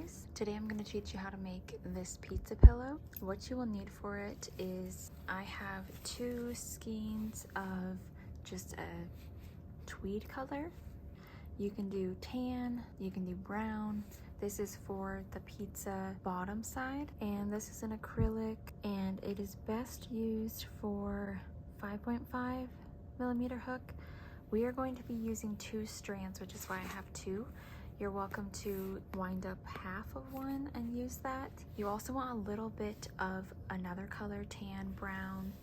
guys. Today I'm going to teach you how to make this pizza pillow. What you will need for it is I have 2 skeins of just a tweed color. You can do tan, you can do brown. This is for the pizza bottom side, and this is an acrylic, and it is best used for 5.5 millimeter hook. We are going to be using 2 strands, which is why I have 2. You're welcome to wind up half of one and use that. You also want a little bit of another color, tan, brown,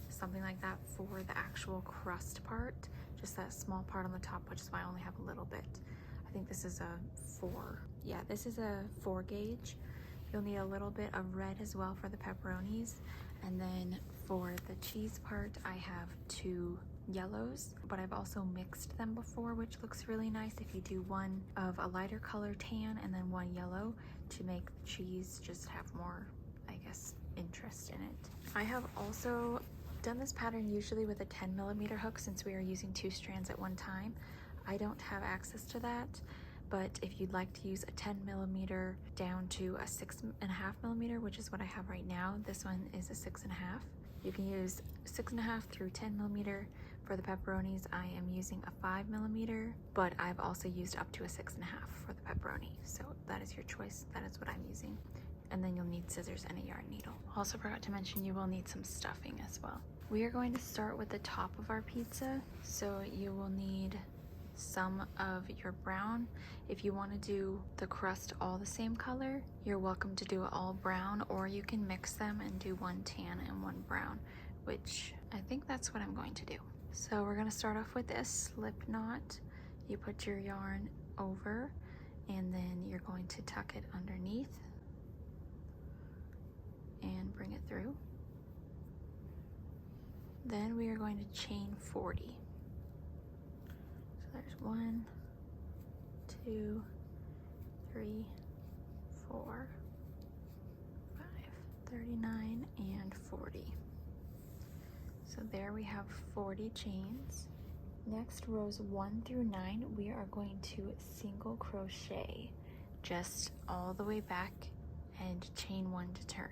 something like that for the actual crust part, just that small part on the top, which is why I only have a little bit. I think this is a 4. Yeah, this is a 4 gauge. You'll need a little bit of red as well for the pepperonis. And then for the cheese part, I have 2 yellows, but I've also mixed them before, which looks really nice if you do one of a lighter color tan and then one yellow to make the cheese just have more, I guess, interest in it. I have also done this pattern usually with a 10 millimeter hook since we are using 2 strands at one time. I don't have access to that, but if you'd like to use a 10 millimeter down to a 6.5 millimeter, which is what I have right now, this one is a 6.5. You can use 6.5 through 10 millimeter. For the pepperonis, I am using a 5 millimeter, but I've also used up to a 6.5 for the pepperoni. So that is your choice. That is what I'm using. And then you'll need scissors and a yarn needle. Also forgot to mention you will need some stuffing as well. We are going to start with the top of our pizza. So you will need some of your brown. If you want to do the crust all the same color, you're welcome to do it all brown, or you can mix them and do one tan and one brown, which I think that's what I'm going to do. So we're going to start off with a slip knot. You put your yarn over and then you're going to tuck it underneath and bring it through. Then we are going to chain 40. So there's 1, 2, 3, 4, 5, 39, and 40. So there we have 40 chains. Next, rows 1 through 9, we are going to single crochet just all the way back and chain 1 to turn.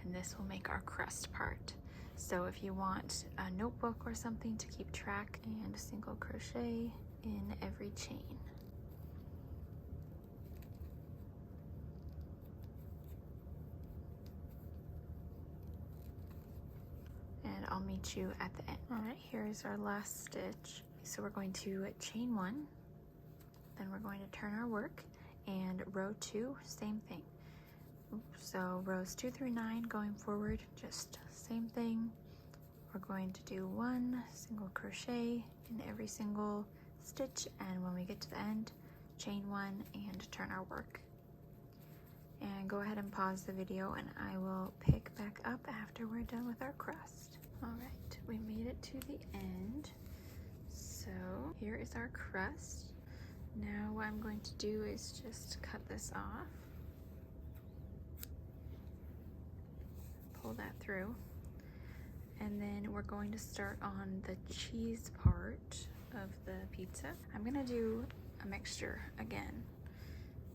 And this will make our crust part. So if you want a notebook or something to keep track, and single crochet in every chain. And I'll meet you at the end. All right, here's our last stitch. So we're going to chain 1, then we're going to turn our work, and row 2, same thing. So rows 2 through 9 going forward, just same thing. We're going to do 1 single crochet in every single stitch, and when we get to the end, chain 1 and turn our work. And go ahead and pause the video and I will pick back up after we're done with our crust. All right, we made it to the end. So here is our crust. Now what I'm going to do is just cut this off. Pull that through. And then we're going to start on the cheese part of the pizza. I'm gonna do a mixture again,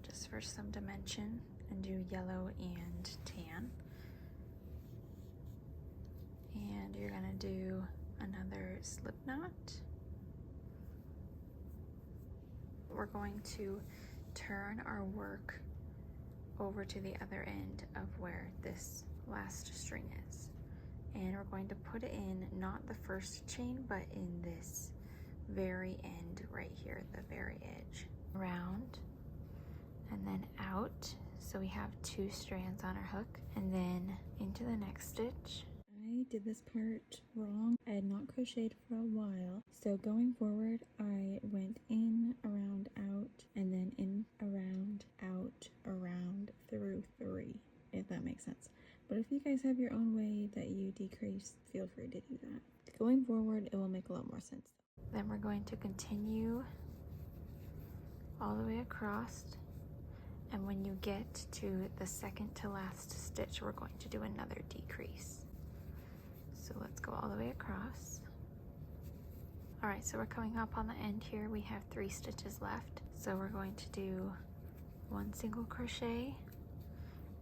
just for some dimension, and do yellow and tan. And you're gonna do another slip knot. We're going to turn our work over to the other end of where this last string is. And we're going to put it in not the first chain, but in this very end right here, the very edge. Around and then out. So we have 2 strands on our hook, and then into the next stitch. I did this part wrong. I had not crocheted for a while. So going forward, I went in, around, out, and then in, around, out, around, through 3, if that makes sense. But if you guys have your own way that you decrease, feel free to do that. Going forward, it will make a lot more sense. Then we're going to continue all the way across. And when you get to the second to last stitch, we're going to do another decrease. So let's go all the way across. All right, so we're coming up on the end here. We have 3 stitches left. So we're going to do 1 single crochet,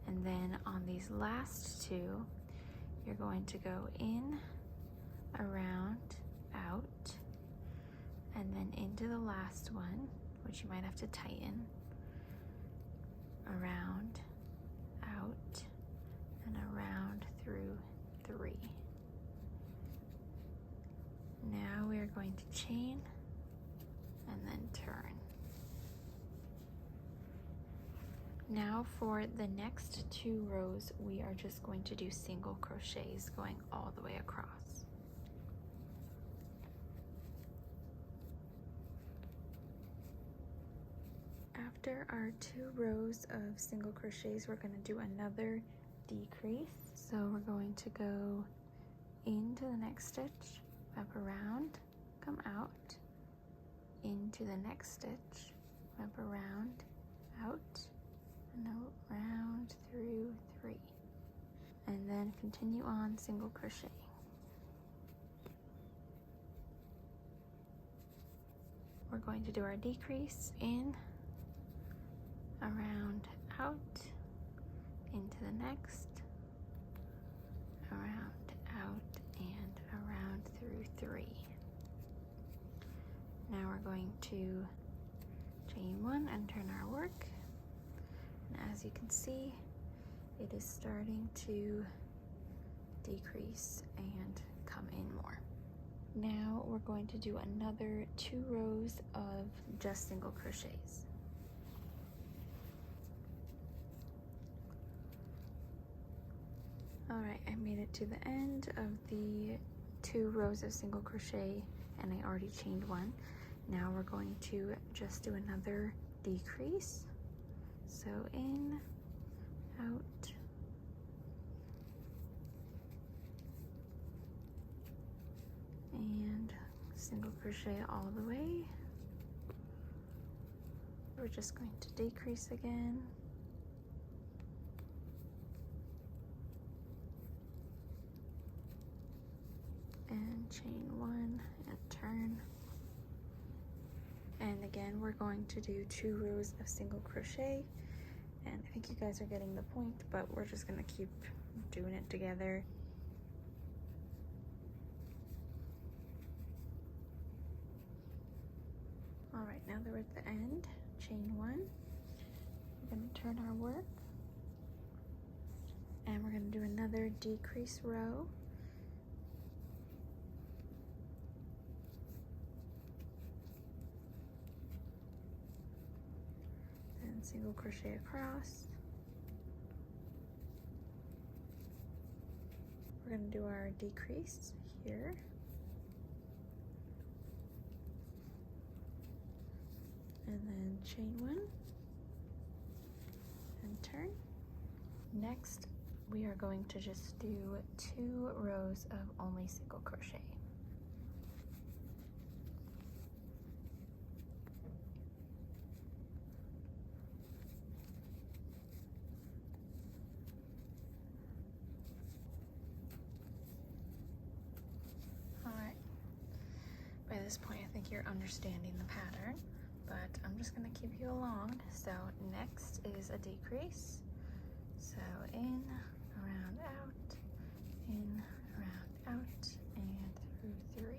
and then on these last 2 you're going to go in, around, out, and then into the last one, which you might have to tighten, around, out, and around through 3. Now we are going to chain and then turn. Now for the next 2 rows, we are just going to do single crochets going all the way across. After our 2 rows of single crochets, we're going to do another decrease. So we're going to go into the next stitch, wrap around, come out, into the next stitch, wrap around, out, and around through 3, and then continue on single crochet. We're going to do our decrease, in, around, out, into the next, around, out, and around through 3. Now we're going to chain 1 and turn our work. And as you can see, it is starting to decrease and come in more. Now we're going to do another 2 rows of just single crochets. Alright, I made it to the end of the 2 rows of single crochet, and I already chained 1. Now we're going to just do another decrease. So in, out, and single crochet all the way. We're just going to decrease again. And chain 1 and turn. And again, we're going to do 2 rows of single crochet. And I think you guys are getting the point, but we're just gonna keep doing it together. All right, now that we're at the end, chain 1. We're gonna turn our work, and we're gonna do another decrease row. And single crochet across. We're going to do our decrease here. And then chain 1 and turn. Next, we are going to just do 2 rows of only single crochet. By this point, I think you're understanding the pattern, but I'm just going to keep you along. So next is a decrease. So in, around, out, in, around, out, and through 3.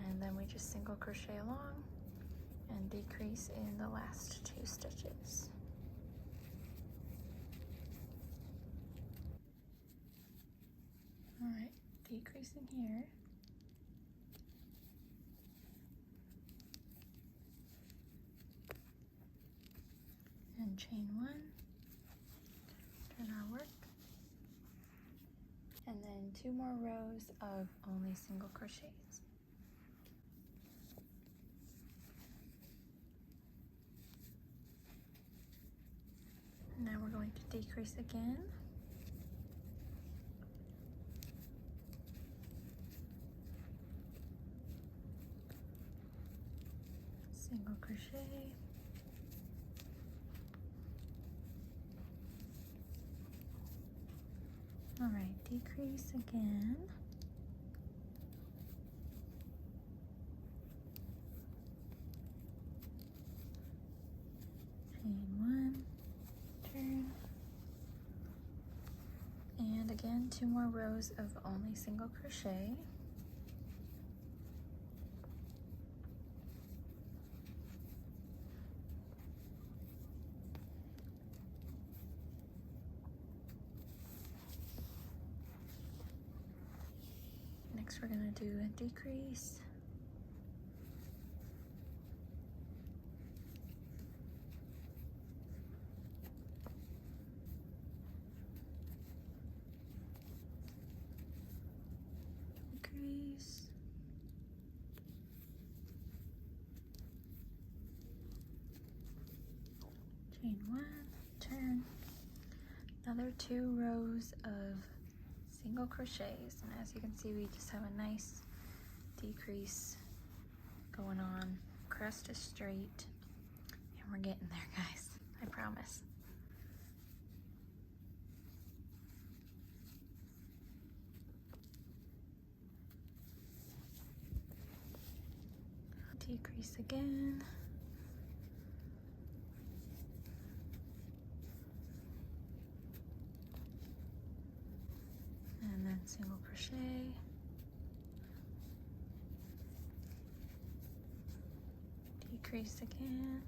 And then we just single crochet along and decrease in the last 2 stitches. All right, decreasing here. And chain 1, turn our work, and then 2 more rows of only single crochets. And now we're going to decrease again. Single crochet. All right, decrease again. Chain again, 2 more rows of only single crochet. Next we're going to do a decrease. Decrease. Chain 1, turn. Another 2 rows of single crochets, and as you can see we just have a nice decrease going on. Crust is straight and we're getting there, guys, I promise. Decrease again. And then single crochet. Decrease again.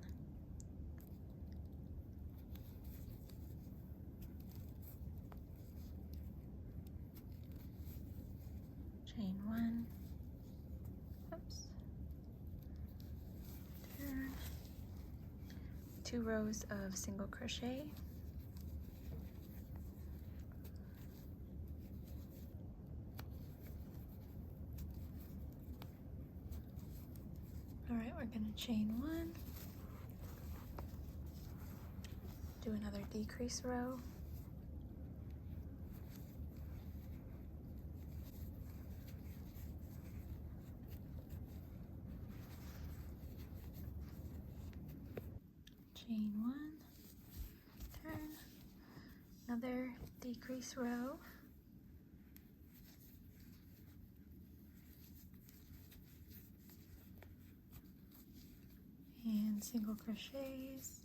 Chain 1. Oops. Turn. 2 rows of single crochet. Alright, we're going to chain 1, do another decrease row, chain 1, turn, another decrease row, and single crochets,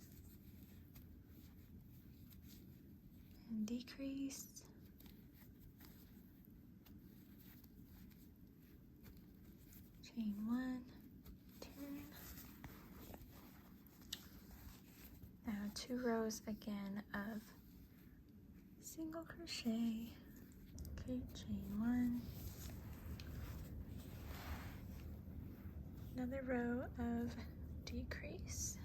and decrease, chain 1, turn. Now 2 rows again of single crochet. Okay, chain 1, another row of decrease,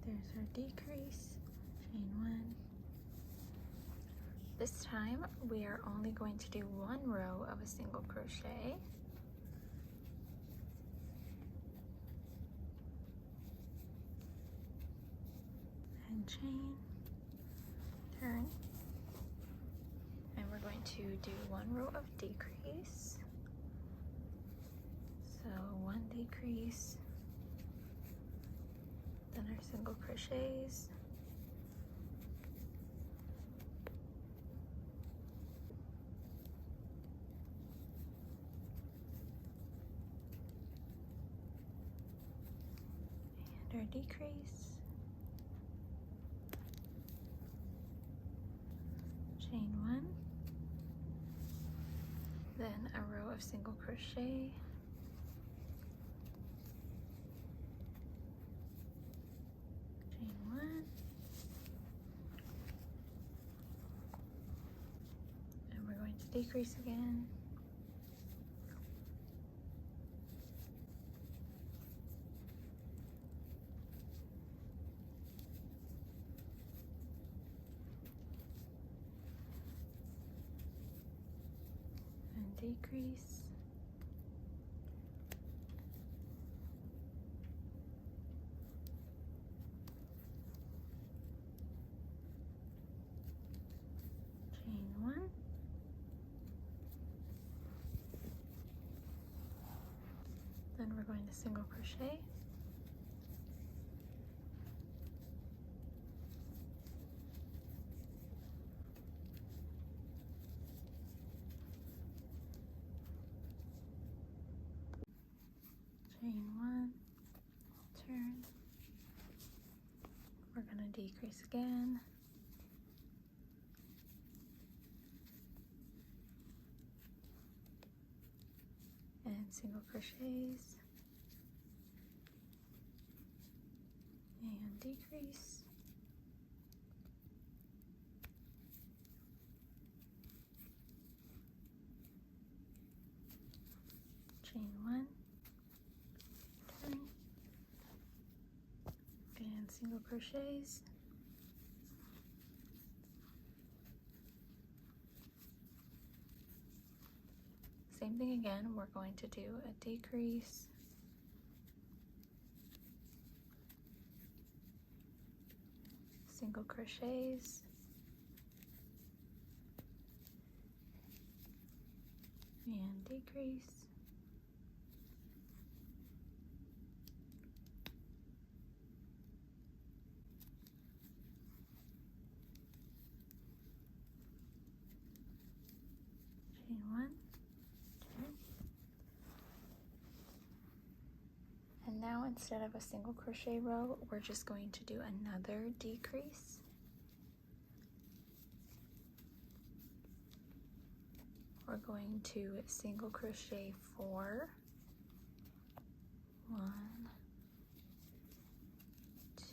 there's our decrease, chain 1. This time we are only going to do 1 row of a single crochet. And chain, turn, and we're going to do 1 row of decrease. So 1 decrease, then our single crochets, and our decrease, chain 1, then a row of single crochet, chain 1, and we're going to decrease again, and decrease, chain 1, then we're going to single crochet, chain one, turn. We're gonna decrease again. And single crochets. And decrease. Chain one, turn, and single crochets. Same thing again, we're going to do a decrease, single crochets, and decrease, chain one, turn. And now instead of a single crochet row, we're just going to do another decrease. We're going to single crochet 4, 1, 2,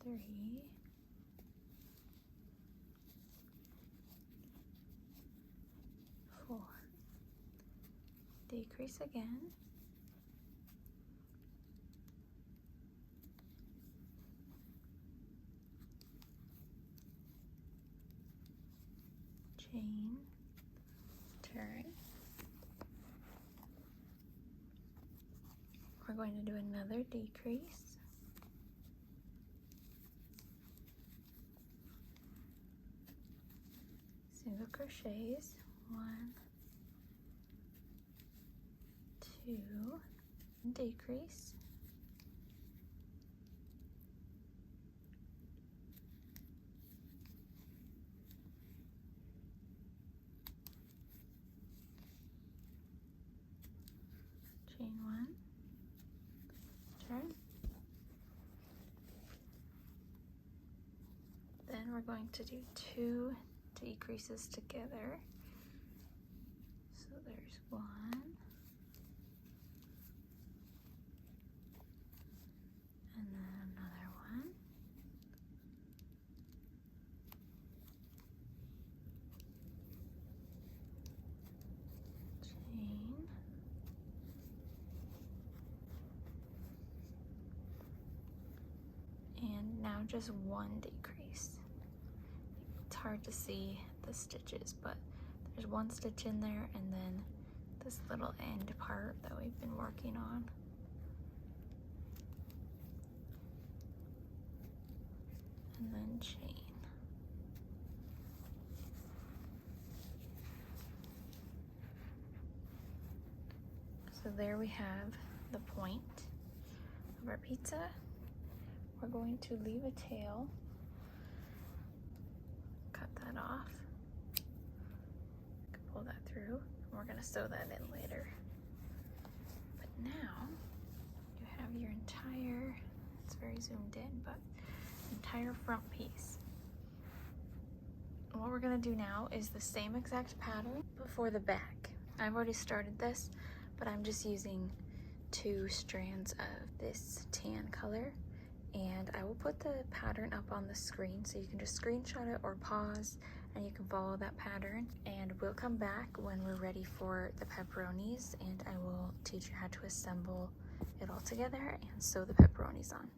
3, 4. Decrease again. Chain, turn. We're going to do another decrease. Single crochets, 1, 2, decrease. Chain 1, turn. Then we're going to do 2 decreases together. So there's 1, and then another one, chain, and now just 1 decrease. It's hard to see the stitches, but there's 1 stitch in there, and then this little end part that we've been working on. And then chain. So there we have the point of our pizza. We're going to leave a tail. Cut that off. Pull that through. We're gonna sew that in later. But now you have your entire, it's very zoomed in, but entire front piece. What we're gonna do now is the same exact pattern, but for the back. I've already started this, but I'm just using 2 strands of this tan color, and I will put the pattern up on the screen so you can just screenshot it or pause and you can follow that pattern. And we'll come back when we're ready for the pepperonis, and I will teach you how to assemble it all together and sew the pepperonis on.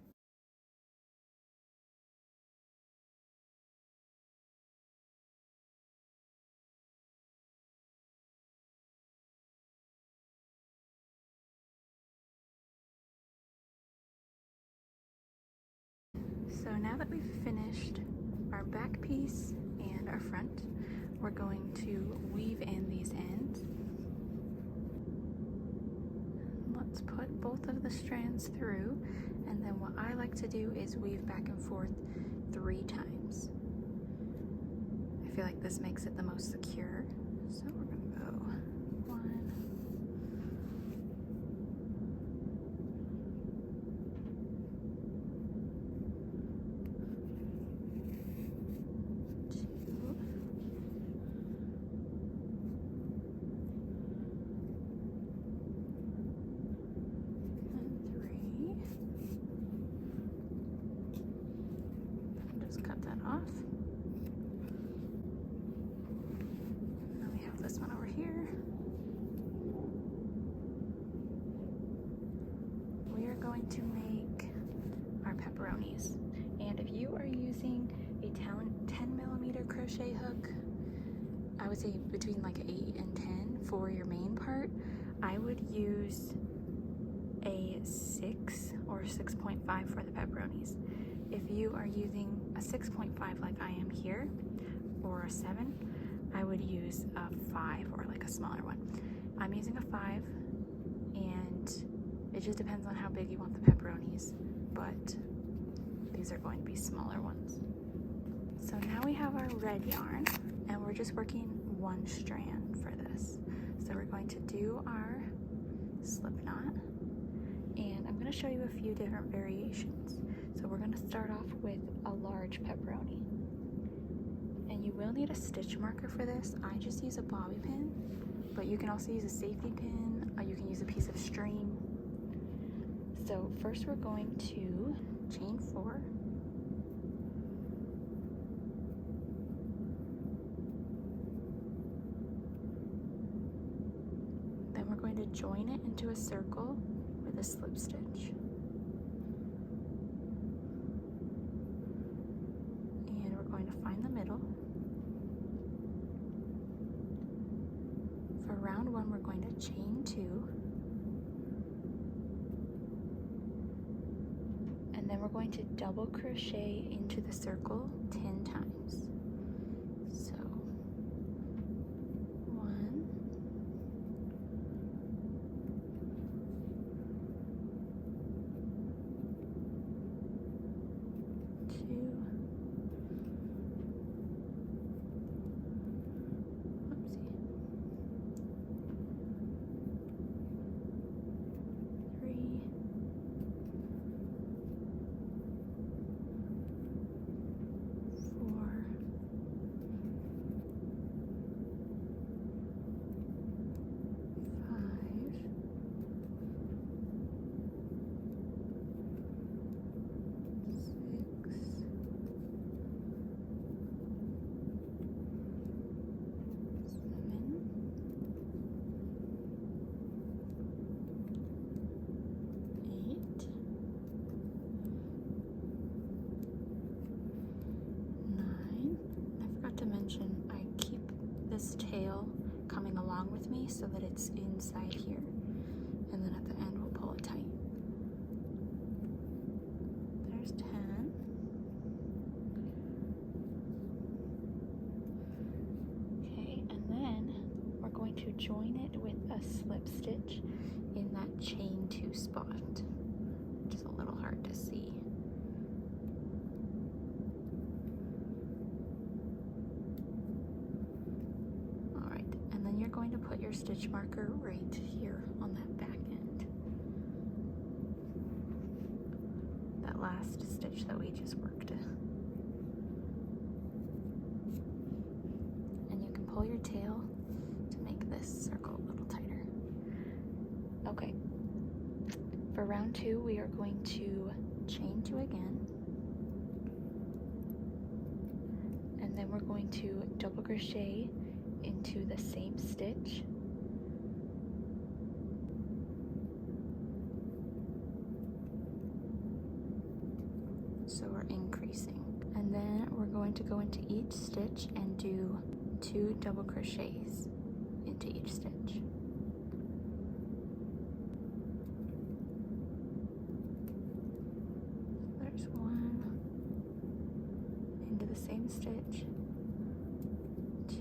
So now that we've finished our back piece and our front, we're going to weave in these ends. Let's put both of the strands through, and then what I like to do is weave back and forth 3 times. I feel like this makes it the most secure. So we're gonna go off. Now we have this one over here. We are going to make our pepperonis. And if you are using a 10mm crochet hook, I would say between like 8 and 10 for your main part, I would use a 6 or 6.5 for the pepperonis. If you are using a 6.5 like I am here, or a 7, I would use a 5 or like a smaller one. I'm using a 5, and it just depends on how big you want the pepperonis, but these are going to be smaller ones. So now we have our red yarn, and we're just working one strand for this. So we're going to do our slip knot, and I'm going to show you a few different variations. So we're going to start off with a large pepperoni, and you will need a stitch marker for this. I just use a bobby pin, but you can also use a safety pin, or you can use a piece of string. So first we're going to chain 4, then we're going to join it into a circle with a slip stitch, and we're going to find the middle. For round 1 we're going to chain 2, and then we're going to double crochet into the circle 10 times. So 1, 2, 3, 4, 5, 6, 9. I forgot to mention, I keep this tail coming along with me so that it's inside here, and then at the end we'll pull it tight. There's 10. Okay, and then we're going to join it with a slip stitch in that chain 2 spot, which is a little hard to see. You're going to put your stitch marker right here on that back end, that last stitch that we just worked. And you can pull your tail to make this circle a little tighter. Okay, for round 2 we are going to chain 2 again, and then we're going to double crochet into the same stitch, so we're increasing, and then we're going to go into each stitch and do 2 double crochets into each stitch. There's 1 into the same stitch, 2,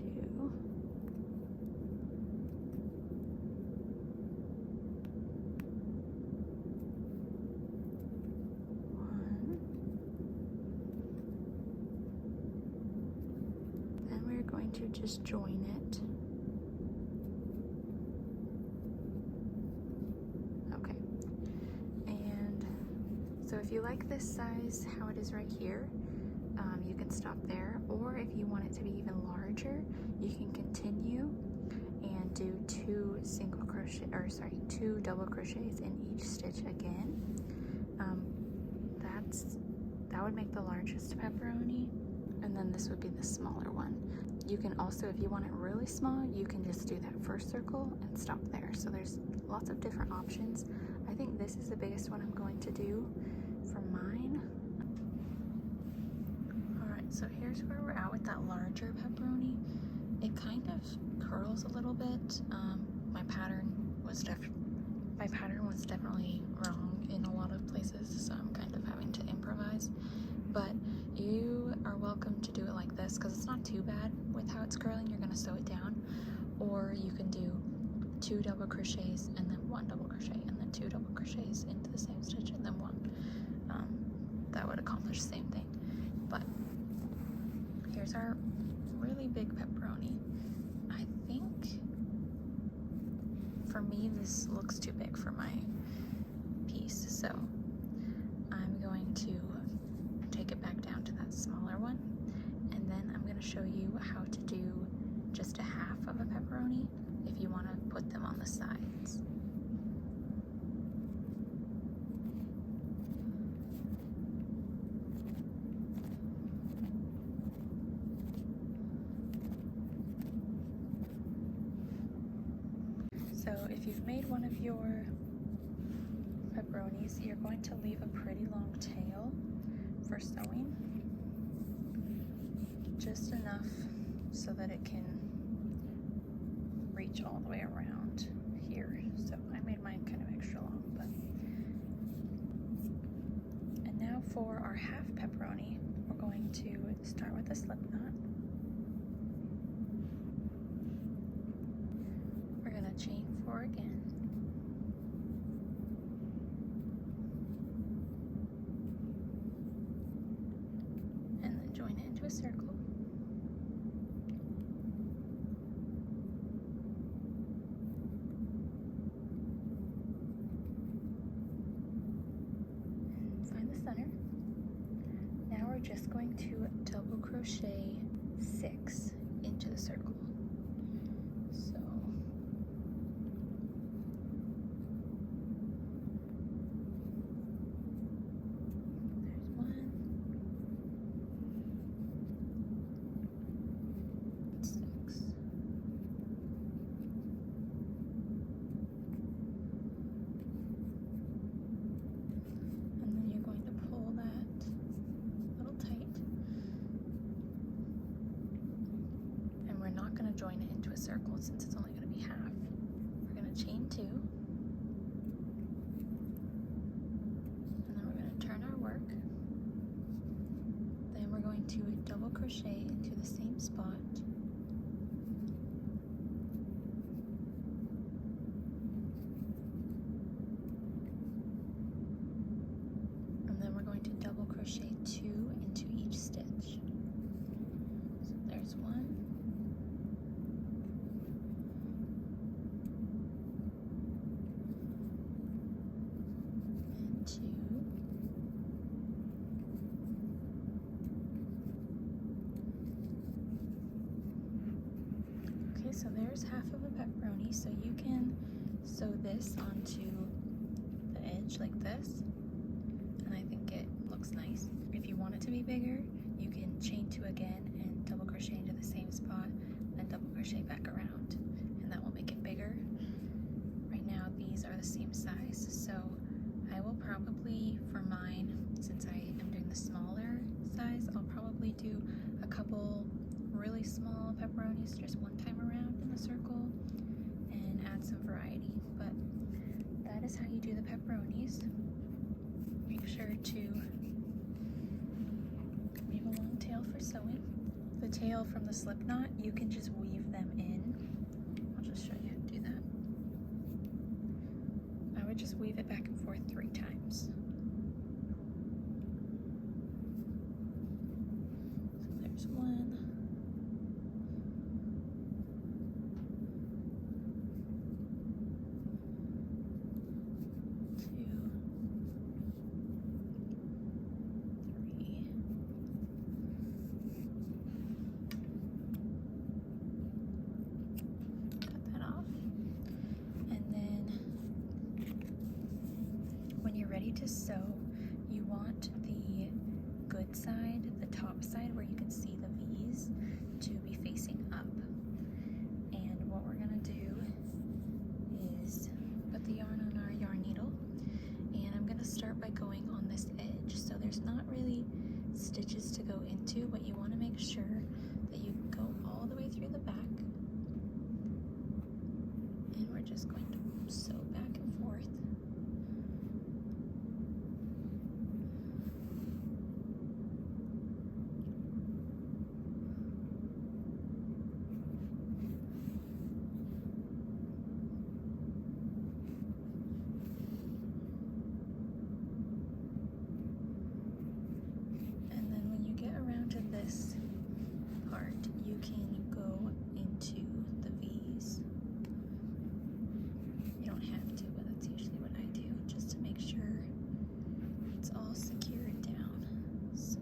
1. Then we're going to just join it. Okay. And so if you like this size, how it is right here, you can stop there, or if you want it to be even larger, you can continue and do 2 double crochets in each stitch again. That would make the largest pepperoni, and then this would be the smaller one. You can also, if you want it really small, you can just do that first circle and stop there. So there's lots of different options. I think this is the biggest one I'm going to do for mine. Alright, so here's where we're at with that larger pepperoni. It kind of curls a little bit. My pattern was definitely wrong in a lot of places, so I'm kind of having to improvise. But you are welcome to do it like this because it's not too bad with how it's curling. You're going to sew it down, or you can do 2 double crochets and then 1 double crochet and then 2 double crochets into the same stitch and then 1. That would accomplish the same thing. But here's our really big pepperoni. I think for me this looks too big for my piece, so I'm going to take it back down to that smaller one, and then I'm going to show you how to do just a half of a pepperoni if you want to put them on the sides. So if you've made one of your pepperonis, you're going to leave a pretty long tail for sewing, just enough so that it can reach all the way around here. So I made mine kind of extra long, but. And now for our half pepperoni, we're going to start with a slip knot. We're going to chain 4 again. And then join it into a circle. Now we're just going to double crochet 6 into the circle. So there's 1, 6. And then you're going to pull that tight, and we're not going to join it into a circle since it's only going to be half. We're going to chain 2, and then we're going to turn our work. Then we're going to double crochet into the same spot, and then we're going to double crochet 2 into each stitch. So there's 1, and 2, okay, so there's half of a pepperoni. So you can sew this onto the edge like this, and I think it looks nice. If you want it to be bigger, you can chain 2 again and double crochet into the same spot, then double crochet back around, and that will make it bigger. Right now these are the same size, so I will probably, for mine, since I am doing the smaller size, I'll probably do a couple really small pepperonis just one time around in the circle and add some variety. But that is how you do the pepperonis. Make sure to leave a long tail for sewing. The tail from the slip knot, you can just weave them in. I'll just show you how to do that. I would just weave it back and forth 3 times. So there's 1. 2, 3. Cut that off. And then when you're ready to sew, you want the good side, the top side where you can see the V's to be facing up. And what we're gonna do is put the yarn on our yarn needle, and I'm gonna start by going on this edge. So there's not really stitches to go into, but you wanna make sure that you go all the way through the back. And we're just going to sew back and forth. And then when you get around to this part, you can go into the V's. You don't have to, but that's usually what I do, just to make sure it's all secured down. So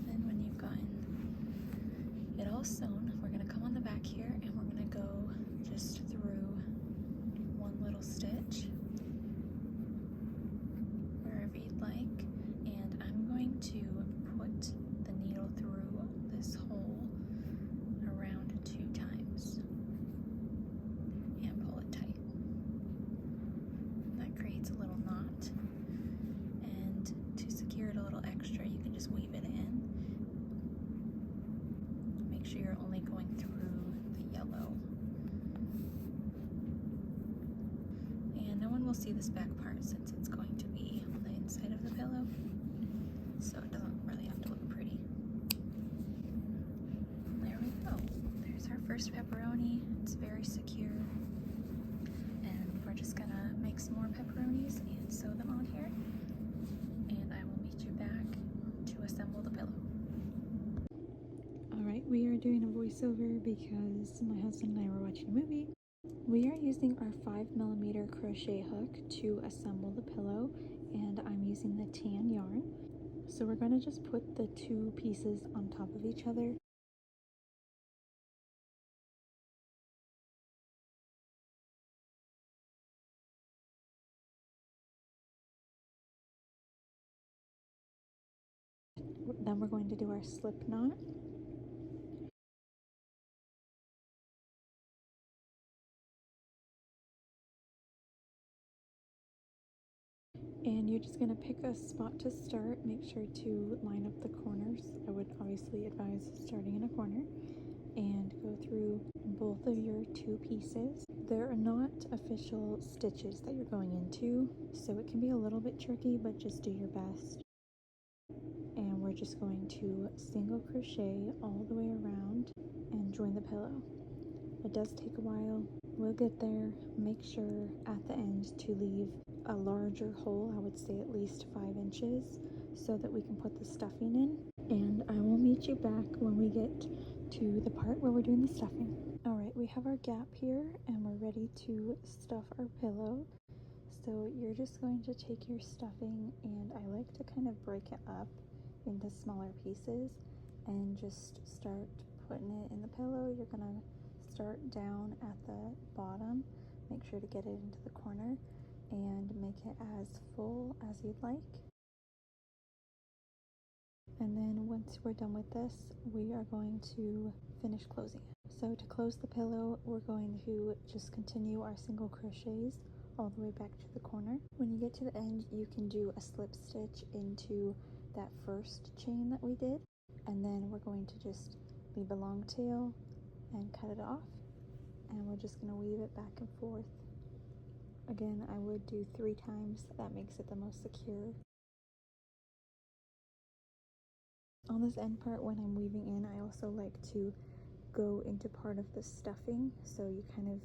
then when you've gotten it all sewn, we're going to come on the back here and we're going to go just through one little stitch wherever you'd like, and I'm going to put the needle through this hole around 2 times and pull it tight. That creates a little knot, and to secure it a little extra, you can just weave it in. Make sure you're only going through the yellow. And no one will see this back part since it's going to be on the inside of the pillow, so it doesn't really have to look pretty. There we go. There's our first pepperoni. It's very secure. And we're just gonna make some more pepperonis and sew them on here. And I will meet you back to assemble the pillow. Alright, we are doing a voiceover because my husband and I were watching a movie. We are using our 5mm crochet hook to assemble the pillow, and I'm using the tan yarn. So we're going to just put the 2 pieces on top of each other. Then we're going to do our slip knot. And you're just going to pick a spot to start. Make sure to line up the corners. I would obviously advise starting in a corner, and go through both of your 2 pieces. There are not official stitches that you're going into, so it can be a little bit tricky, but just do your best. And we're just going to single crochet all the way around and join the pillow. It does take a while. We'll get there. Make sure at the end to leave a larger hole, I would say at least 5 inches, so that we can put the stuffing in. And I will meet you back when we get to the part where we're doing the stuffing. Alright, we have our gap here and we're ready to stuff our pillow. So you're just going to take your stuffing, and I like to kind of break it up into smaller pieces and just start putting it in the pillow. You're gonna start down at the bottom, make sure to get it into the corner, and make it as full as you'd like. And then once we're done with this, we are going to finish closing it. So to close the pillow, we're going to just continue our single crochets all the way back to the corner. When you get to the end, you can do a slip stitch into that first chain that we did, and then we're going to just leave a long tail and cut it off, and we're just going to weave it back and forth. Again, I would do 3 times. That makes it the most secure. On this end part, when I'm weaving in, I also like to go into part of the stuffing, so you kind of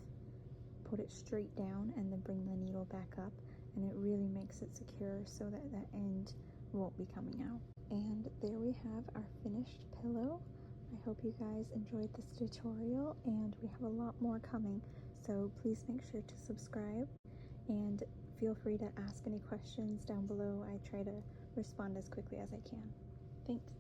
put it straight down and then bring the needle back up, and it really makes it secure so that that end won't be coming out. And there we have our finished pillow. I hope you guys enjoyed this tutorial, and we have a lot more coming, so please make sure to subscribe and feel free to ask any questions down below. I try to respond as quickly as I can. Thanks.